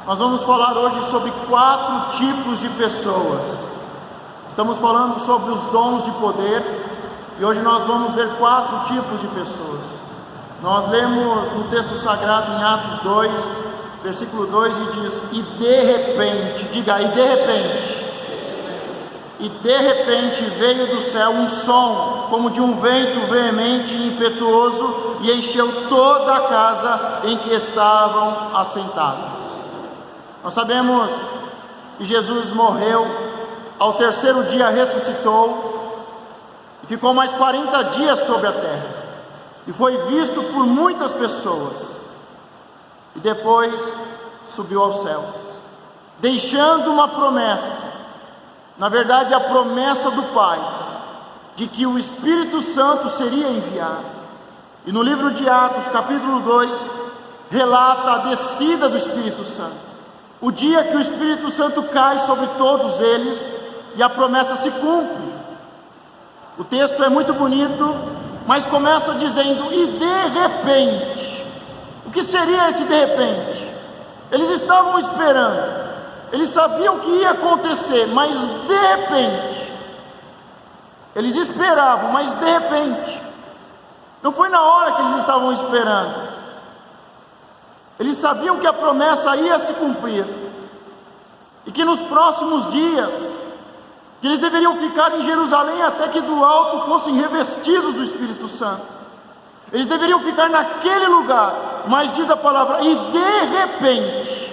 Nós vamos falar hoje sobre 4 tipos de pessoas. Estamos falando sobre os dons de poder e hoje nós vamos ver 4 tipos de pessoas. Nós lemos no texto sagrado em Atos 2, versículo 2 e diz: e de repente, diga aí, de repente. E de repente veio do céu um som, como de um vento veemente e impetuoso, e encheu toda a casa em que estavam assentados. Nós sabemos que Jesus morreu, ao terceiro dia ressuscitou, e ficou mais 40 dias sobre a terra, e foi visto por muitas pessoas, e depois subiu aos céus, deixando uma promessa. Na verdade, a promessa do Pai, de que o Espírito Santo seria enviado. E no livro de Atos, capítulo 2, relata a descida do Espírito Santo. O dia que o Espírito Santo cai sobre todos eles e a promessa se cumpre. O texto é muito bonito, mas começa dizendo: e de repente. O que seria esse de repente? Eles estavam esperando. Eles sabiam que ia acontecer, mas de repente, eles esperavam, mas de repente, não foi na hora que eles estavam esperando, eles sabiam que a promessa ia se cumprir, e que nos próximos dias, que eles deveriam ficar em Jerusalém até que do alto fossem revestidos do Espírito Santo, eles deveriam ficar naquele lugar, mas diz a palavra, e de repente,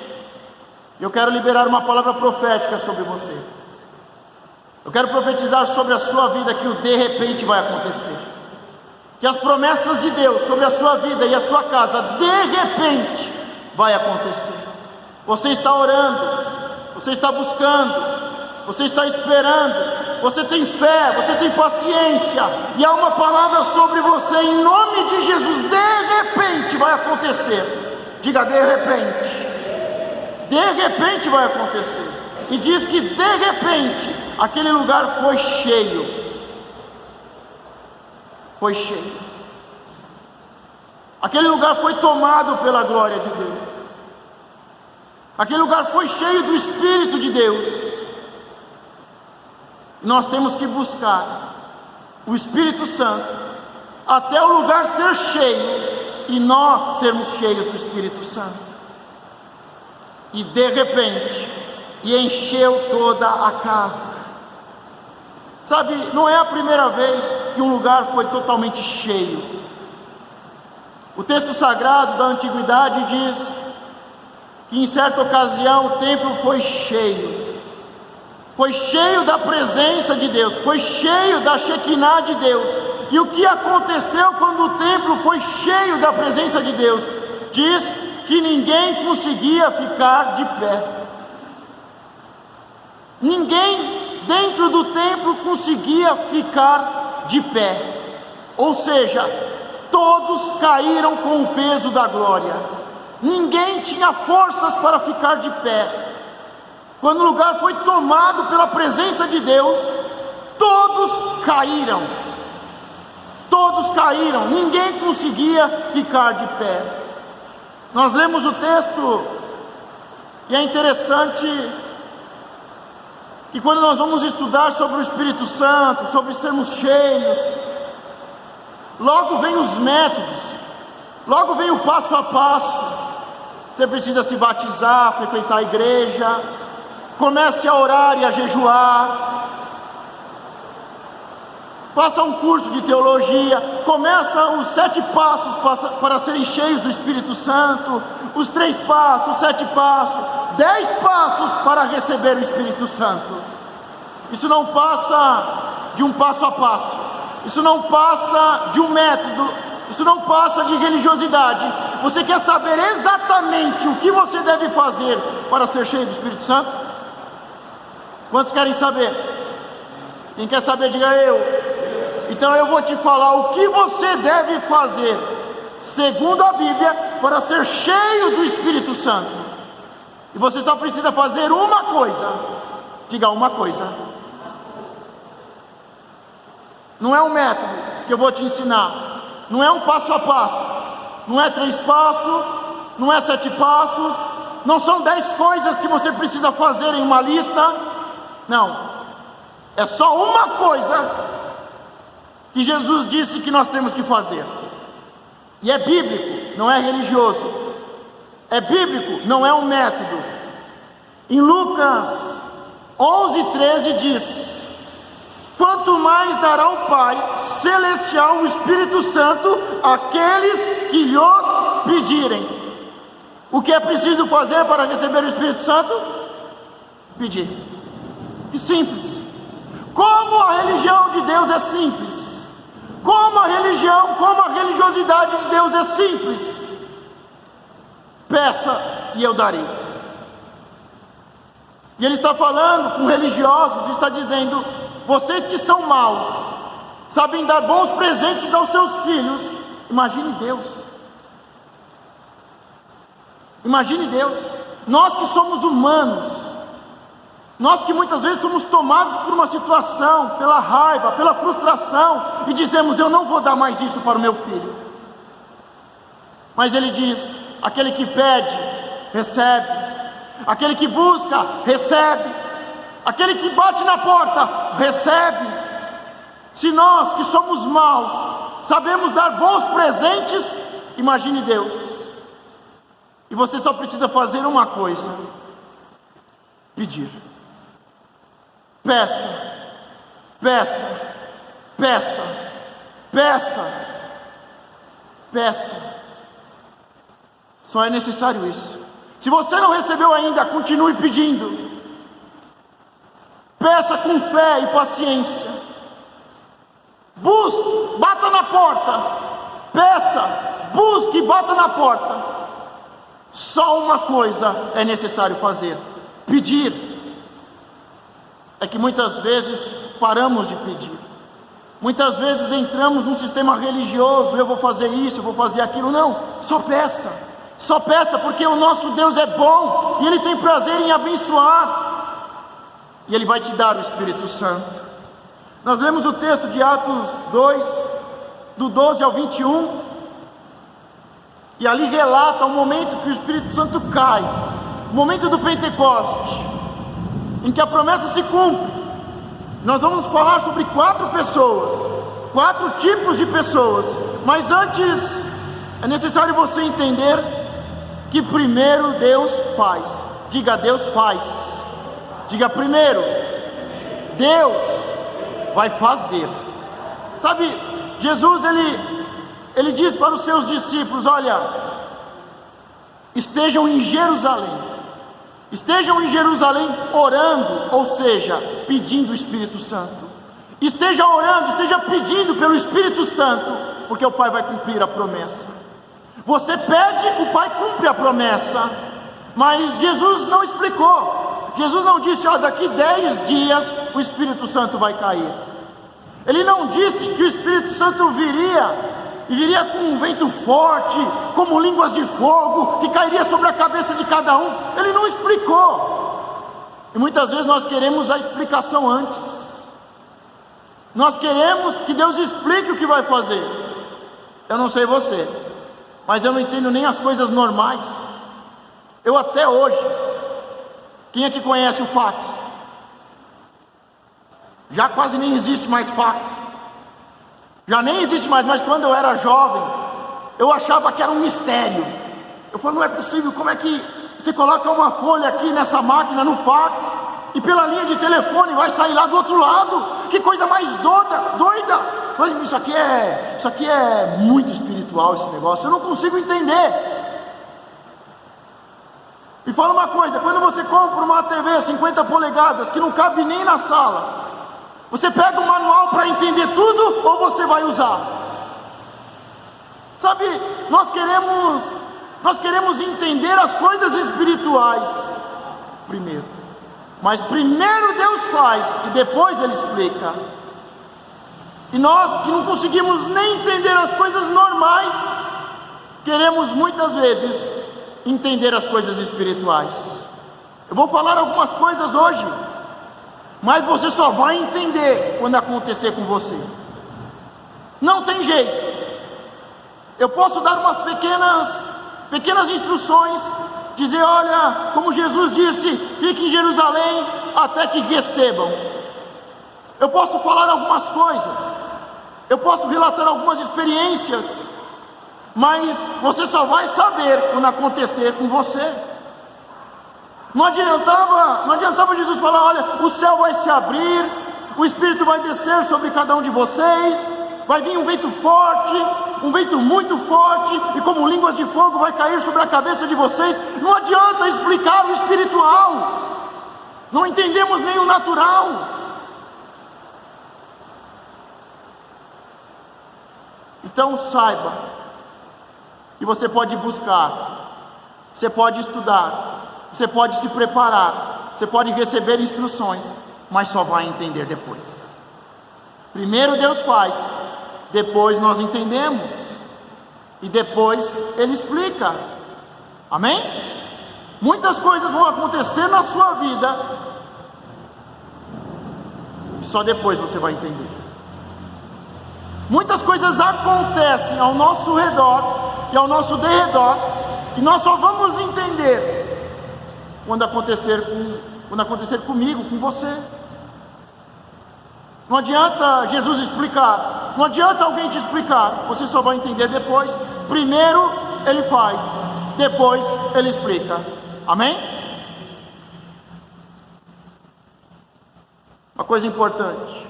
eu quero liberar uma palavra profética sobre você. Eu quero profetizar sobre a sua vida que o de repente vai acontecer. Que as promessas de Deus sobre a sua vida e a sua casa, de repente, vai acontecer. Você está orando, você está buscando, você está esperando, você tem fé, você tem paciência, e há uma palavra sobre você, em nome de Jesus, de repente vai acontecer. Diga, de repente. De repente vai acontecer. E diz que de repente aquele lugar foi cheio. Foi cheio. Aquele lugar foi tomado pela glória de Deus. Aquele lugar foi cheio do Espírito de Deus. E nós temos que buscar o Espírito Santo até o lugar ser cheio e nós sermos cheios do Espírito Santo. E de repente, e encheu toda a casa. Sabe, não é a primeira vez que um lugar foi totalmente cheio. O texto sagrado da antiguidade diz que em certa ocasião o templo foi cheio. Foi cheio da presença de Deus, foi cheio da Shekinah de Deus. E o que aconteceu quando o templo foi cheio da presença de Deus? Diz que ninguém conseguia ficar de pé. Ninguém dentro do templo conseguia ficar de pé. Ou seja, todos caíram com o peso da glória. Ninguém tinha forças para ficar de pé. Quando o lugar foi tomado pela presença de Deus, todos caíram. Todos caíram, ninguém conseguia ficar de pé. Nós lemos o texto e é interessante que quando nós vamos estudar sobre o Espírito Santo, sobre sermos cheios, logo vem os métodos, logo vem o passo a passo. Você precisa se batizar, frequentar a igreja, comece a orar e a jejuar, faça um curso de teologia, começa os 7 passos para serem cheios do Espírito Santo, os 3 passos, 7 passos, 10 passos para receber o Espírito Santo. Isso não passa de um passo a passo, isso não passa de um método, isso não passa de religiosidade. Você quer saber exatamente o que você deve fazer para ser cheio do Espírito Santo? Quantos querem saber? Quem quer saber, diga eu. Então eu vou te falar o que você deve fazer, segundo a Bíblia, para ser cheio do Espírito Santo. E você só precisa fazer uma coisa. Diga uma coisa. Não é um método que eu vou te ensinar, não é um passo a passo, não é 3 passos, não é 7 passos, não são 10 coisas que você precisa fazer em uma lista, não, é só uma coisa que Jesus disse que nós temos que fazer, e é bíblico, não é religioso, é bíblico, não é um método. Em Lucas 11:13 diz: quanto mais dará o Pai Celestial o Espírito Santo àqueles que lhos pedirem. O que é preciso fazer para receber o Espírito Santo? Pedir. Que simples. Como a religião de Deus é simples. Como a religiosidade de Deus é simples. Peça e eu darei. E ele está falando com religiosos, está dizendo: vocês que são maus, sabem dar bons presentes aos seus filhos, imagine Deus. Imagine Deus. Nós que somos humanos, nós que muitas vezes somos tomados por uma situação, pela raiva, pela frustração, e dizemos: eu não vou dar mais isso para o meu filho. Mas ele diz: aquele que pede, recebe. Aquele que busca, recebe. Aquele que bate na porta, recebe. Se nós que somos maus, sabemos dar bons presentes, imagine Deus. E você só precisa fazer uma coisa: pedir. Peça, peça, peça, peça, peça. Só é necessário isso. Se você não recebeu ainda, continue pedindo. Peça com fé e paciência. Busque, bata na porta. Peça, busque e bata na porta. Só uma coisa é necessário fazer: pedir. É que muitas vezes paramos de pedir. Muitas vezes entramos num sistema religioso: eu vou fazer isso, eu vou fazer aquilo. Não, só peça. Só peça, porque o nosso Deus é bom e Ele tem prazer em abençoar, e Ele vai te dar o Espírito Santo. Nós lemos o texto de Atos 2, do 12 ao 21, e ali relata o momento que o Espírito Santo cai, o momento do Pentecoste, em que a promessa se cumpre. Nós vamos falar sobre 4 pessoas, 4 tipos de pessoas, mas antes é necessário você entender que primeiro Deus faz. Diga: Deus faz. Diga: primeiro Deus vai fazer. Sabe, Jesus ele diz para os seus discípulos: olha, estejam em Jerusalém. Estejam em Jerusalém orando, ou seja, pedindo o Espírito Santo. Esteja orando, esteja pedindo pelo Espírito Santo, porque o Pai vai cumprir a promessa. Você pede, o Pai cumpre a promessa. Mas Jesus não explicou. Jesus não disse: ó, daqui 10 dias o Espírito Santo vai cair. Ele não disse que o Espírito Santo viria com um vento forte, como línguas de fogo, que cairia sobre a cabeça de cada um. Ele não explicou. E muitas vezes nós queremos a explicação antes. Nós queremos que Deus explique o que vai fazer. Eu não sei você, mas eu não entendo nem as coisas normais. Eu até hoje, quem aqui conhece o fax? Já quase nem existe mais fax. Já nem existe mais, mas quando eu era jovem, eu achava que era um mistério. Eu falei: não é possível, como é que você coloca uma folha aqui nessa máquina, no fax, e pela linha de telefone vai sair lá do outro lado? Que coisa mais doida. Mas isso aqui é muito espiritual, esse negócio, eu não consigo entender. E fala uma coisa: quando você compra uma TV 50 polegadas, que não cabe nem na sala, você pega o manual para entender tudo, ou você vai usar? Sabe, nós queremos entender as coisas espirituais primeiro. Mas primeiro Deus faz e depois Ele explica. E nós que não conseguimos nem entender as coisas normais, queremos muitas vezes entender as coisas espirituais. Eu vou falar algumas coisas hoje, mas você só vai entender quando acontecer com você. Não tem jeito. Eu posso dar umas pequenas instruções, dizer: olha, como Jesus disse, fique em Jerusalém até que recebam. Eu posso falar algumas coisas, eu posso relatar algumas experiências, mas você só vai saber quando acontecer com você. Não adiantava Jesus falar: olha, o céu vai se abrir, o Espírito vai descer sobre cada um de vocês, vai vir um vento forte, um vento muito forte, e como línguas de fogo vai cair sobre a cabeça de vocês. Não adianta explicar o espiritual, não entendemos nem o natural. Então saiba que você pode buscar, você pode estudar, você pode se preparar, você pode receber instruções, mas só vai entender depois. Primeiro Deus faz, depois nós entendemos, e depois Ele explica. Amém? Muitas coisas vão acontecer na sua vida, e só depois você vai entender. Muitas coisas acontecem ao nosso redor e ao nosso derredor, e nós só vamos entender quando acontecer comigo, com você. Não adianta Jesus explicar, não adianta alguém te explicar, você só vai entender depois. Primeiro Ele faz, depois Ele explica. Amém? Uma coisa importante: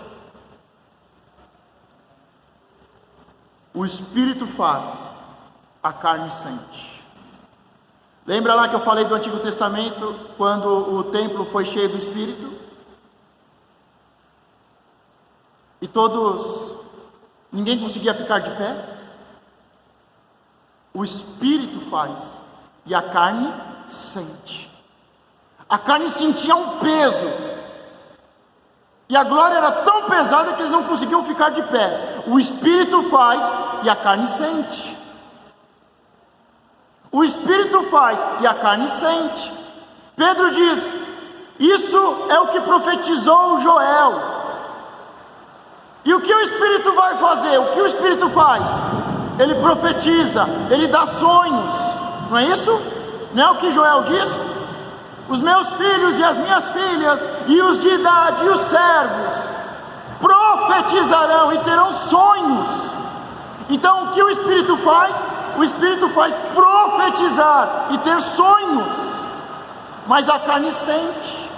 o Espírito faz, a carne sente. Lembra lá que eu falei do Antigo Testamento, quando o templo foi cheio do Espírito? E ninguém conseguia ficar de pé? O Espírito faz, e a carne sente. A carne sentia um peso, e a glória era tão pesada que eles não conseguiam ficar de pé. O Espírito faz, e a carne sente. O Espírito faz, e a carne sente. Pedro diz: isso é o que profetizou Joel. E o que o Espírito vai fazer? O que o Espírito faz? Ele profetiza, ele dá sonhos, não é isso? Não é o que Joel diz? Os meus filhos e as minhas filhas, e os de idade, e os servos, profetizarão e terão sonhos. Então o que o Espírito faz? O Espírito faz profetizar e ter sonhos, mas a carne sente.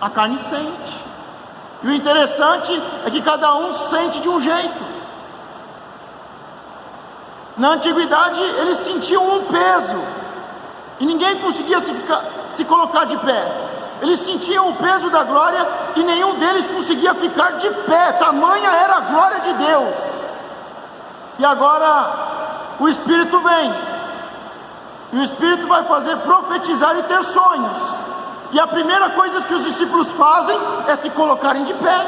A carne sente. E o interessante é que cada um sente de um jeito. Na antiguidade eles sentiam um peso, e ninguém conseguia se colocar de pé. Eles sentiam o peso da glória, e nenhum deles conseguia ficar de pé, tamanha era a glória de Deus. E agora o Espírito vem, e o Espírito vai fazer profetizar e ter sonhos. E a primeira coisa que os discípulos fazem é se colocarem de pé.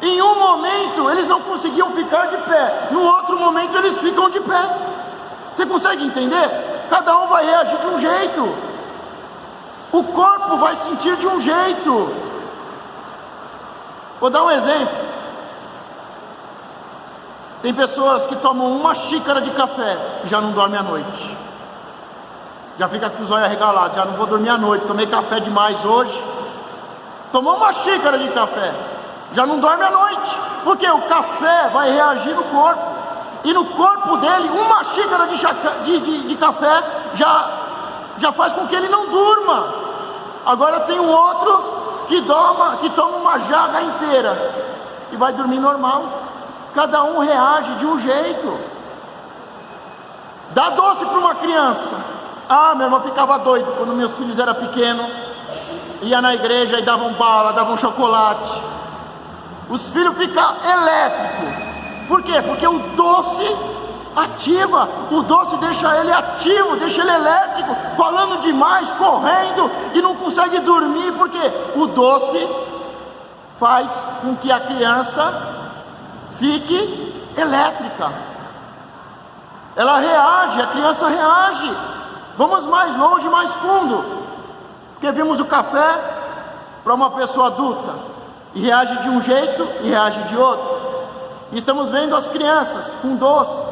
Em um momento eles não conseguiam ficar de pé, no outro momento eles ficam de pé. Você consegue entender? Cada um vai reagir de um jeito, o corpo vai sentir de um jeito. Vou dar um exemplo. Tem pessoas que tomam uma xícara de café e já não dormem à noite, já fica com os olhos arregalados: já não vou dormir à noite, tomei café demais hoje. Tomou uma xícara de café, já não dorme à noite, porque o café vai reagir no corpo, e no corpo dele uma xícara de café já faz com que ele não durma. Agora tem um outro que toma uma jarra inteira e vai dormir normal. Cada um reage de um jeito. Dá doce para uma criança. Minha irmã ficava doida quando meus filhos eram pequenos, ia na igreja e davam bala, davam chocolate. Os filhos ficam elétricos. Por quê? Porque o doce ativa, o doce deixa ele ativo, deixa ele elétrico, falando demais, correndo, e não consegue dormir, porque o doce faz com que a criança fique elétrica. Ela reage, a criança reage. Vamos mais longe, mais fundo, porque vimos o café para uma pessoa adulta, e reage de um jeito e reage de outro. E estamos vendo as crianças com doce,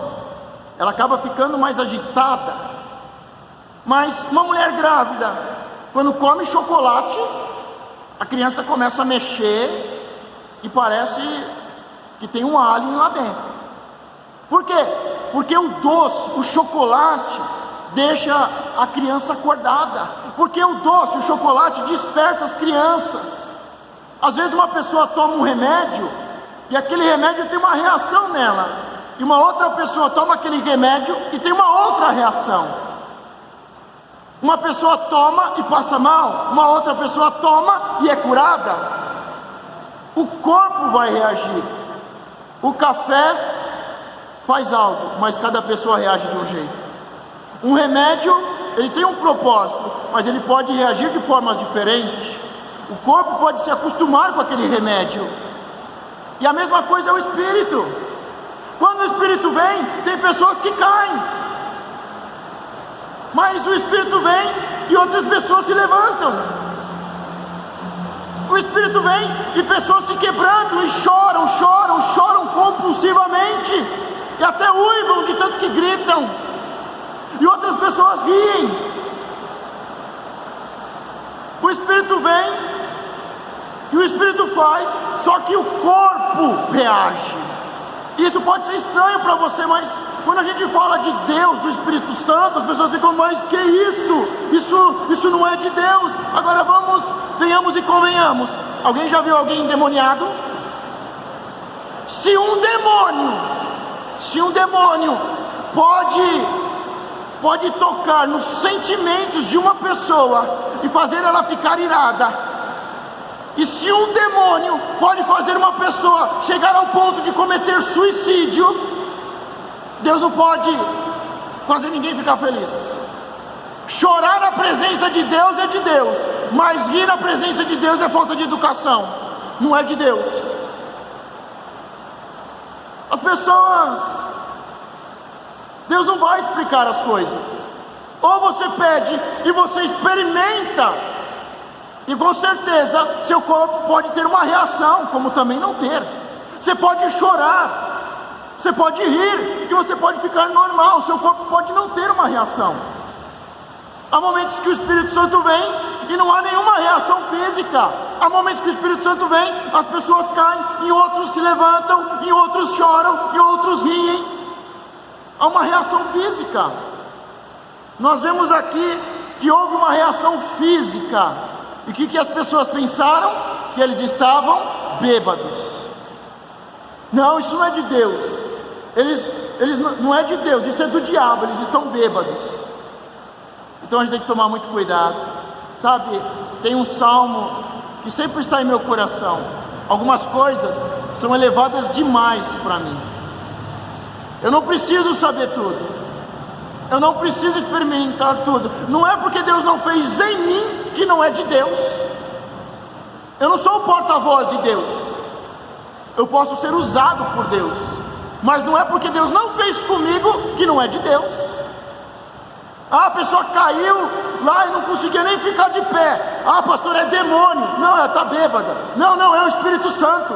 ela acaba ficando mais agitada, Mas uma mulher grávida, quando come chocolate, a criança começa a mexer e parece que tem um alien lá dentro. Por quê? Porque o doce, o chocolate, deixa a criança acordada. Porque o doce, o chocolate, desperta as crianças. Às vezes uma pessoa toma um remédio e aquele remédio tem uma reação nela, e uma outra pessoa toma aquele remédio e tem uma outra reação. Uma pessoa toma e passa mal, uma outra pessoa toma e é curada. O corpo vai reagir. O café faz algo, mas cada pessoa reage de um jeito. Um remédio, ele tem um propósito, mas ele pode reagir de formas diferentes. O corpo pode se acostumar com aquele remédio. E a mesma coisa é o espírito. Quando o espírito vem, tem pessoas que caem, mas o espírito vem e outras pessoas se levantam. O espírito vem e pessoas se quebrantam e choram compulsivamente, e até uivam de tanto que gritam, e outras pessoas riem. O espírito vem e o espírito faz, só que o corpo reage. Isso pode ser estranho para você, mas quando a gente fala de Deus, do Espírito Santo, as pessoas ficam, mas que isso? Isso não é de Deus. Agora venhamos e convenhamos. Alguém já viu alguém endemoniado? Se um demônio pode tocar nos sentimentos de uma pessoa e fazer ela ficar irada, e se um demônio pode fazer uma pessoa chegar ao ponto de cometer suicídio, Deus não pode fazer ninguém ficar feliz. Chorar na presença de Deus é de Deus, mas rir na presença de Deus é falta de educação, não é de Deus. As pessoas, Deus não vai explicar as coisas. Ou você pede e você experimenta, e com certeza seu corpo pode ter uma reação, como também não ter. Você pode chorar, você pode rir, e você pode ficar normal, seu corpo pode não ter uma reação. Há momentos que o Espírito Santo vem e não há nenhuma reação física. Há momentos que o Espírito Santo vem, as pessoas caem, em outros se levantam, em outros choram, em outros riem. Há uma reação física. Nós vemos aqui que houve uma reação física. E o que as pessoas pensaram? Que eles estavam bêbados. Não, isso não é de Deus. Não é de Deus, isso é do diabo, eles estão bêbados. Então a gente tem que tomar muito cuidado. Sabe, tem um salmo que sempre está em meu coração. Algumas coisas são elevadas demais para mim. Eu não preciso saber tudo, eu não preciso experimentar tudo. Não é porque Deus não fez em mim que não é de Deus. Eu não sou o porta-voz de Deus. Eu posso ser usado por Deus, mas não é porque Deus não fez comigo que não é de Deus. A pessoa caiu lá e não conseguia nem ficar de pé. Pastor, é demônio. Não, ela está bêbada. Não, é o Espírito Santo.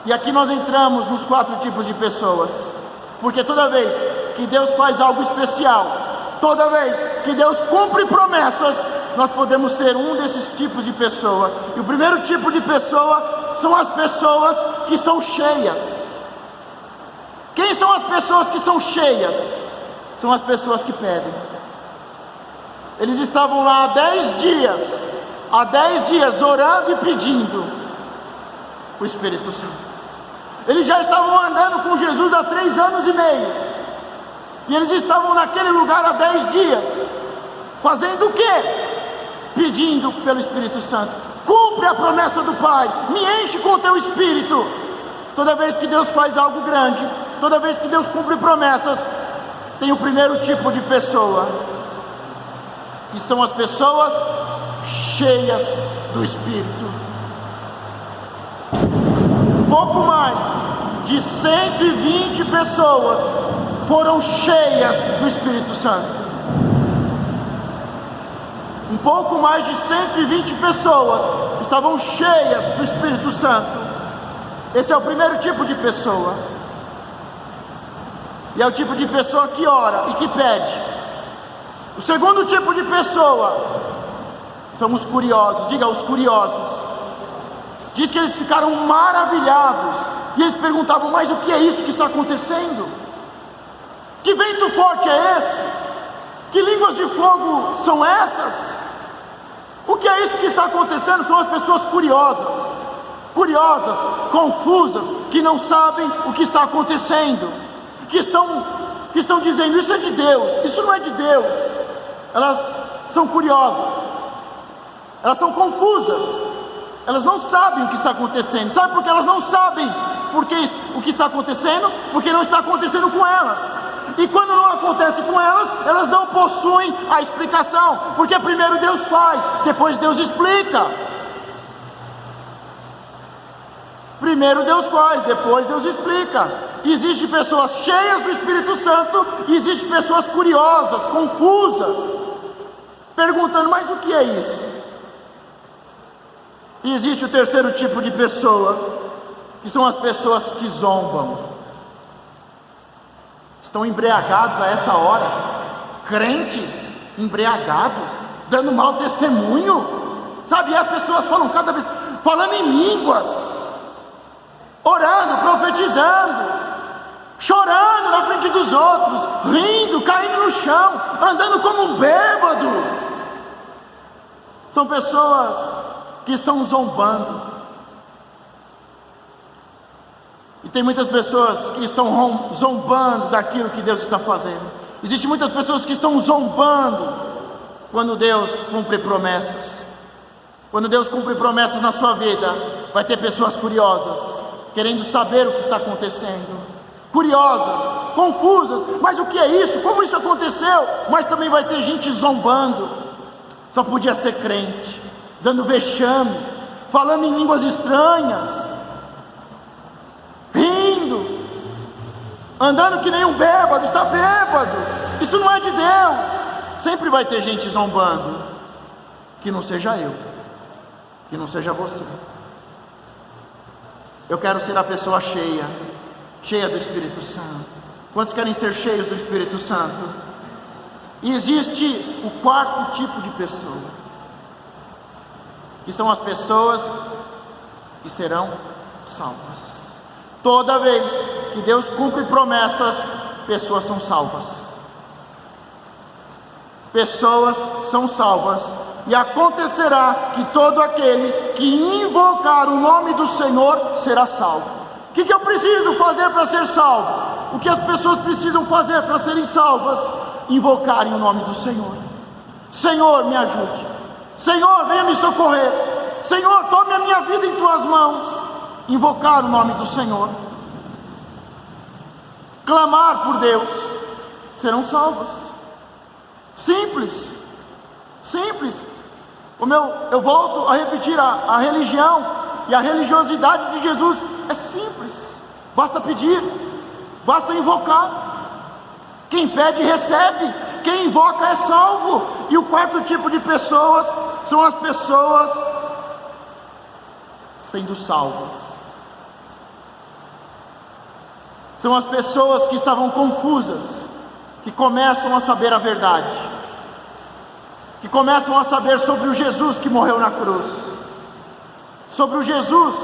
E aqui nós entramos nos 4 tipos de pessoas, porque toda vez que Deus faz algo especial, toda vez que Deus cumpre promessas, nós podemos ser um desses tipos de pessoa. E o primeiro tipo de pessoa são as pessoas que são cheias. Quem são as pessoas que são cheias? São as pessoas que pedem. Eles estavam lá há 10 dias orando e pedindo o Espírito Santo. Eles já estavam andando com Jesus há 3 anos e meio, e eles estavam naquele lugar há 10 dias, fazendo o quê? Pedindo pelo Espírito Santo. Cumpre a promessa do Pai, me enche com o teu Espírito. Toda vez que Deus faz algo grande, toda vez que Deus cumpre promessas, tem o primeiro tipo de pessoa, que são as pessoas cheias do Espírito. Pouco mais de 120 pessoas foram cheias do Espírito Santo. Um pouco mais de 120 pessoas estavam cheias do Espírito Santo. Esse é o primeiro tipo de pessoa. E é o tipo de pessoa que ora e que pede. O segundo tipo de pessoa são os curiosos. Diga, os curiosos. Diz que eles ficaram maravilhados e eles perguntavam: mas o que é isso que está acontecendo? Que vento forte é esse? Que línguas de fogo são essas? O que é isso que está acontecendo? São as pessoas curiosas, confusas, que não sabem o que está acontecendo, que estão dizendo: isso é de Deus, isso não é de Deus. Elas são curiosas, elas são confusas, elas não sabem o que está acontecendo. Sabe por que elas não sabem o que está acontecendo? Porque não está acontecendo com elas. E quando não acontece com elas, elas não possuem a explicação, porque primeiro Deus faz, depois Deus explica. Primeiro Deus faz, depois Deus explica. Existem pessoas cheias do Espírito Santo e existem pessoas curiosas, confusas, perguntando: mas o que é isso? E existe o terceiro tipo de pessoa, que são as pessoas que zombam. Estão embriagados a essa hora, crentes embriagados, dando mau testemunho, sabe? E as pessoas falam cada vez, falando em línguas, orando, profetizando, chorando na frente dos outros, rindo, caindo no chão, andando como um bêbado. São pessoas que estão zombando. E tem muitas pessoas que estão zombando daquilo que Deus está fazendo. Existem muitas pessoas que estão zombando quando Deus cumpre promessas. Quando Deus cumpre promessas na sua vida, vai ter pessoas curiosas, querendo saber o que está acontecendo, curiosas, confusas: mas o que é isso? Como isso aconteceu? Mas também vai ter gente zombando. Só podia ser crente, dando vexame, falando em línguas estranhas, rindo, andando que nem um bêbado, está bêbado. Isso não é de Deus. Sempre vai ter gente zombando. Que não seja eu, que não seja você. Eu quero ser a pessoa cheia do Espírito Santo. Quantos querem ser cheios do Espírito Santo? E existe o quarto tipo de pessoa, que são as pessoas que serão salvas. Toda vez que Deus cumpre promessas, pessoas são salvas. Pessoas são salvas. E acontecerá que todo aquele que invocar o nome do Senhor será salvo. O que eu preciso fazer para ser salvo? O que as pessoas precisam fazer para serem salvas? Invocarem o nome do Senhor. Senhor, me ajude. Senhor, venha me socorrer. Senhor, tome a minha vida em tuas mãos. Invocar o nome do Senhor, clamar por Deus, serão salvas. Simples. Eu volto a repetir: a religião e a religiosidade de Jesus é simples. Basta pedir, basta invocar. Quem pede recebe, quem invoca é salvo. E o quarto tipo de pessoas são as pessoas sendo salvas. São as pessoas que estavam confusas, que começam a saber a verdade, que começam a saber sobre o Jesus que morreu na cruz, sobre o Jesus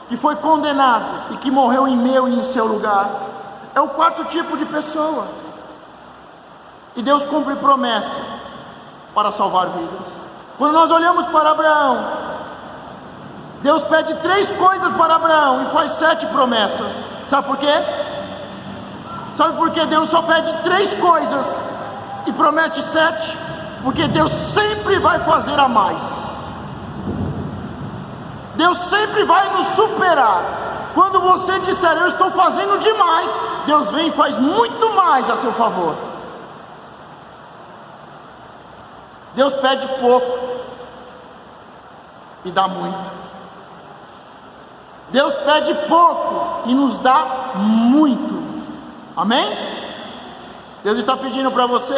que foi condenado e que morreu em meu e em seu lugar. É o quarto tipo de pessoa. E Deus cumpre promessa para salvar vidas. Quando nós olhamos para Abraão, Deus pede 3 coisas para Abraão e faz 7 promessas. Sabe por quê? Sabe por que Deus só pede 3 coisas e promete 7? Porque Deus sempre vai fazer a mais. Deus sempre vai nos superar. Quando você disser: eu estou fazendo demais, Deus vem e faz muito mais a seu favor. Deus pede pouco e dá muito. Deus pede pouco e nos dá muito. Amém? Deus está pedindo para você.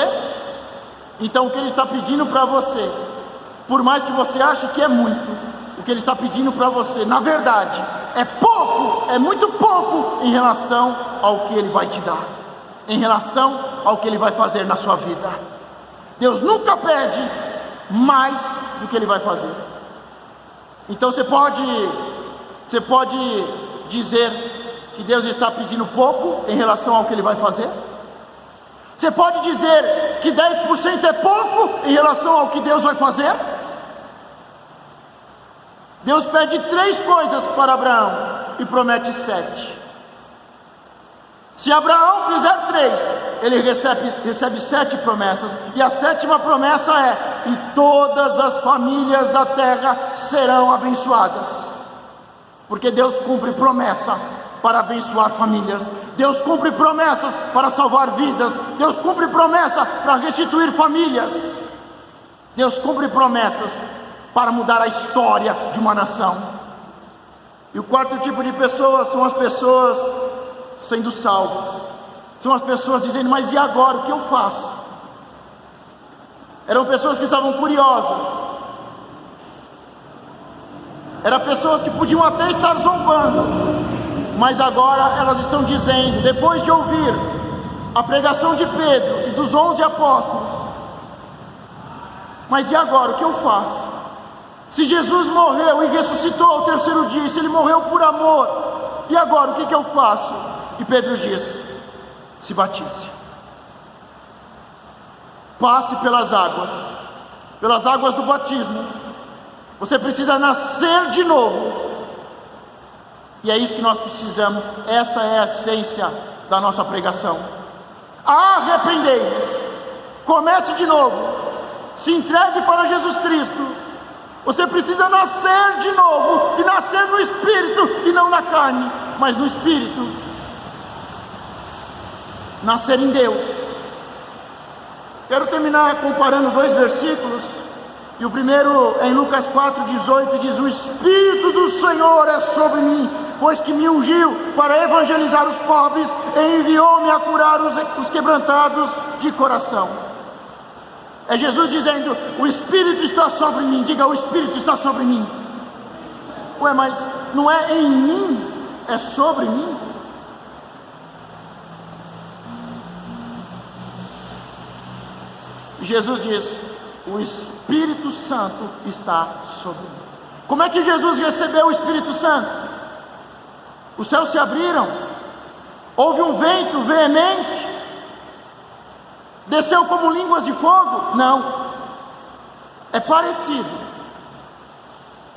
Então o que Ele está pedindo para você, por mais que você ache que é muito, o que Ele está pedindo para você, na verdade, é pouco, é muito pouco em relação ao que Ele vai te dar, em relação ao que Ele vai fazer na sua vida. Deus nunca pede mais do que Ele vai fazer. Então você pode dizer que Deus está pedindo pouco em relação ao que Ele vai fazer? Você pode dizer que 10% é pouco em relação ao que Deus vai fazer? Deus pede 3 coisas para Abraão e promete 7. Se Abraão fizer 3, ele recebe 7 promessas, e a 7ª promessa é: e todas as famílias da terra serão abençoadas. Porque Deus cumpre promessa para abençoar famílias, Deus cumpre promessas para salvar vidas, Deus cumpre promessa para restituir famílias, Deus cumpre promessas para mudar a história de uma nação. E o 4º tipo de pessoas são as pessoas sendo salvas, são as pessoas dizendo: mas e agora, o que eu faço? Eram pessoas que estavam curiosas, eram pessoas que podiam até estar zombando, mas agora elas estão dizendo, depois de ouvir a pregação de Pedro e dos 11 apóstolos: mas e agora, o que eu faço? Se Jesus morreu e ressuscitou ao 3º dia, se Ele morreu por amor, e agora, o que eu faço? E Pedro diz: se batize, passe pelas águas do batismo. Você precisa nascer de novo, e é isso que nós precisamos. Essa é a essência da nossa pregação. Arrependei-vos, comece de novo, se entregue para Jesus Cristo. Você precisa nascer de novo, e nascer no Espírito, e não na carne, mas no Espírito. Nascer em Deus. Quero terminar comparando 2 versículos, e o primeiro é em Lucas 4,18, diz: o Espírito do Senhor é sobre mim, pois que me ungiu para evangelizar os pobres, e enviou-me a curar os quebrantados de coração. É Jesus dizendo: o Espírito está sobre mim. Diga: o Espírito está sobre mim. Ué, mas não é em mim, é sobre mim? Jesus diz: o Espírito Santo está sobre mim. Como é que Jesus recebeu o Espírito Santo? Os céus se abriram, houve um vento veemente, desceu como línguas de fogo? Não, é parecido,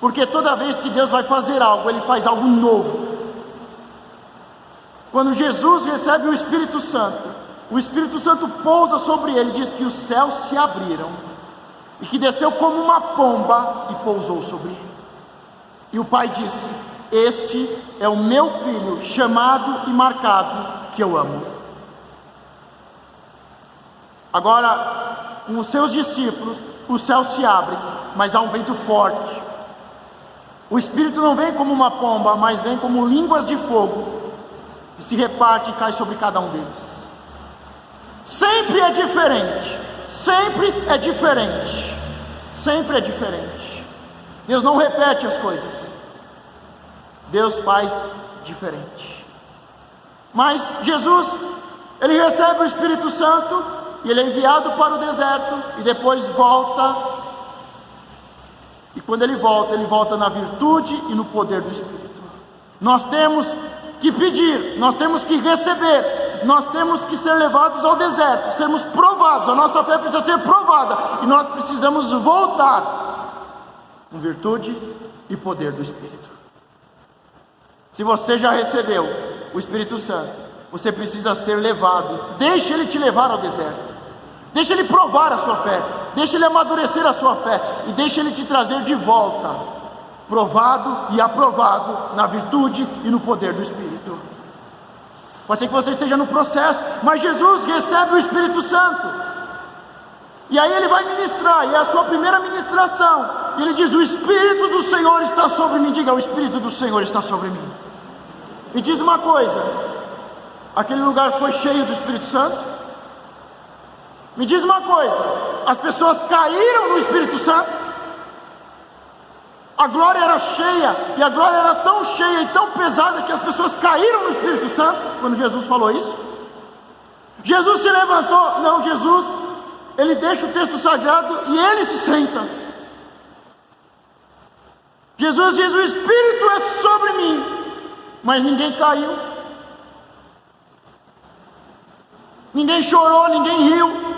porque toda vez que Deus vai fazer algo, Ele faz algo novo. Quando Jesus recebe o Espírito Santo pousa sobre ele, diz que os céus se abriram, e que desceu como uma pomba e pousou sobre ele. E o Pai disse: este é o meu Filho, chamado e marcado, que eu amo. Agora, com os seus discípulos, os céus se abrem, mas há um vento forte. O Espírito não vem como uma pomba, mas vem como línguas de fogo, e se reparte e cai sobre cada um deles. Sempre é diferente, sempre é diferente, sempre é diferente. Deus não repete as coisas, Deus faz diferente. Mas Jesus, Ele recebe o Espírito Santo, e Ele é enviado para o deserto, e depois volta. E quando Ele volta na virtude e no poder do Espírito. Nós temos que pedir, nós temos que receber, nós temos que ser levados ao deserto, sermos provados, a nossa fé precisa ser provada, e nós precisamos voltar com virtude e poder do Espírito. Se você já recebeu o Espírito Santo, você precisa ser levado. Deixe Ele te levar ao deserto, deixe Ele provar a sua fé, deixe Ele amadurecer a sua fé, e deixe Ele te trazer de volta, provado e aprovado na virtude e no poder do Espírito. Pode ser que você esteja no processo, mas Jesus recebe o Espírito Santo, e aí Ele vai ministrar, e é a sua primeira ministração, e Ele diz: o Espírito do Senhor está sobre mim. Diga: o Espírito do Senhor está sobre mim. Me diz uma coisa: aquele lugar foi cheio do Espírito Santo? Me diz uma coisa: as pessoas caíram no Espírito Santo? A glória era cheia, e a glória era tão cheia e tão pesada que as pessoas caíram no Espírito Santo quando Jesus falou isso? Jesus se levantou? Não, Jesus ele deixa o texto sagrado e ele se senta. Jesus diz: o Espírito é sobre mim, mas ninguém caiu, ninguém chorou, ninguém riu.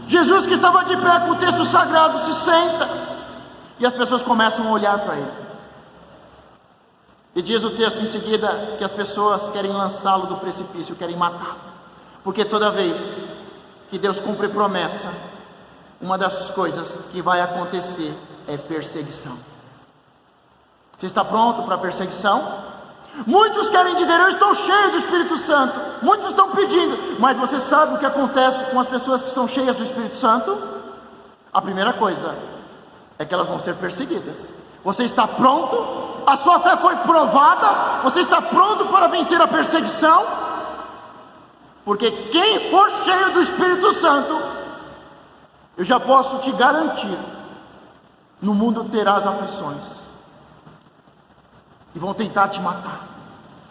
Jesus, que estava de pé com o texto sagrado, se senta e as pessoas começam a olhar para ele. E diz o texto em seguida que as pessoas querem lançá-lo do precipício, querem matá-lo, porque toda vez que Deus cumpre promessa, uma das coisas que vai acontecer é perseguição. Você está pronto para a perseguição? Muitos querem dizer: eu estou cheio do Espírito Santo. Muitos estão pedindo, mas você sabe o que acontece com as pessoas que são cheias do Espírito Santo? A primeira coisa é que elas vão ser perseguidas. Você está pronto? A sua fé foi provada? Você está pronto para vencer a perseguição? Porque quem for cheio do Espírito Santo, eu já posso te garantir, no mundo terás aflições, e vão tentar te matar.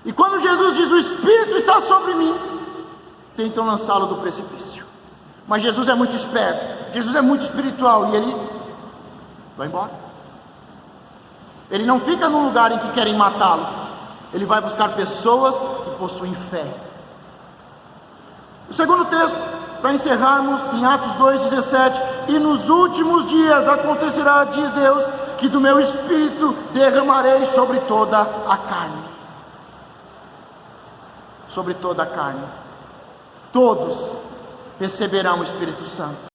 E quando Jesus diz: o Espírito está sobre mim, tentam lançá-lo do precipício. Mas Jesus é muito esperto, Jesus é muito espiritual, e ele vai embora. Ele não fica num lugar em que querem matá-lo, ele vai buscar pessoas que possuem fé. O segundo texto, para encerrarmos, em Atos 2,17: e nos últimos dias acontecerá, diz Deus, que do meu Espírito derramarei sobre toda a carne. Sobre toda a carne. Todos receberão o Espírito Santo.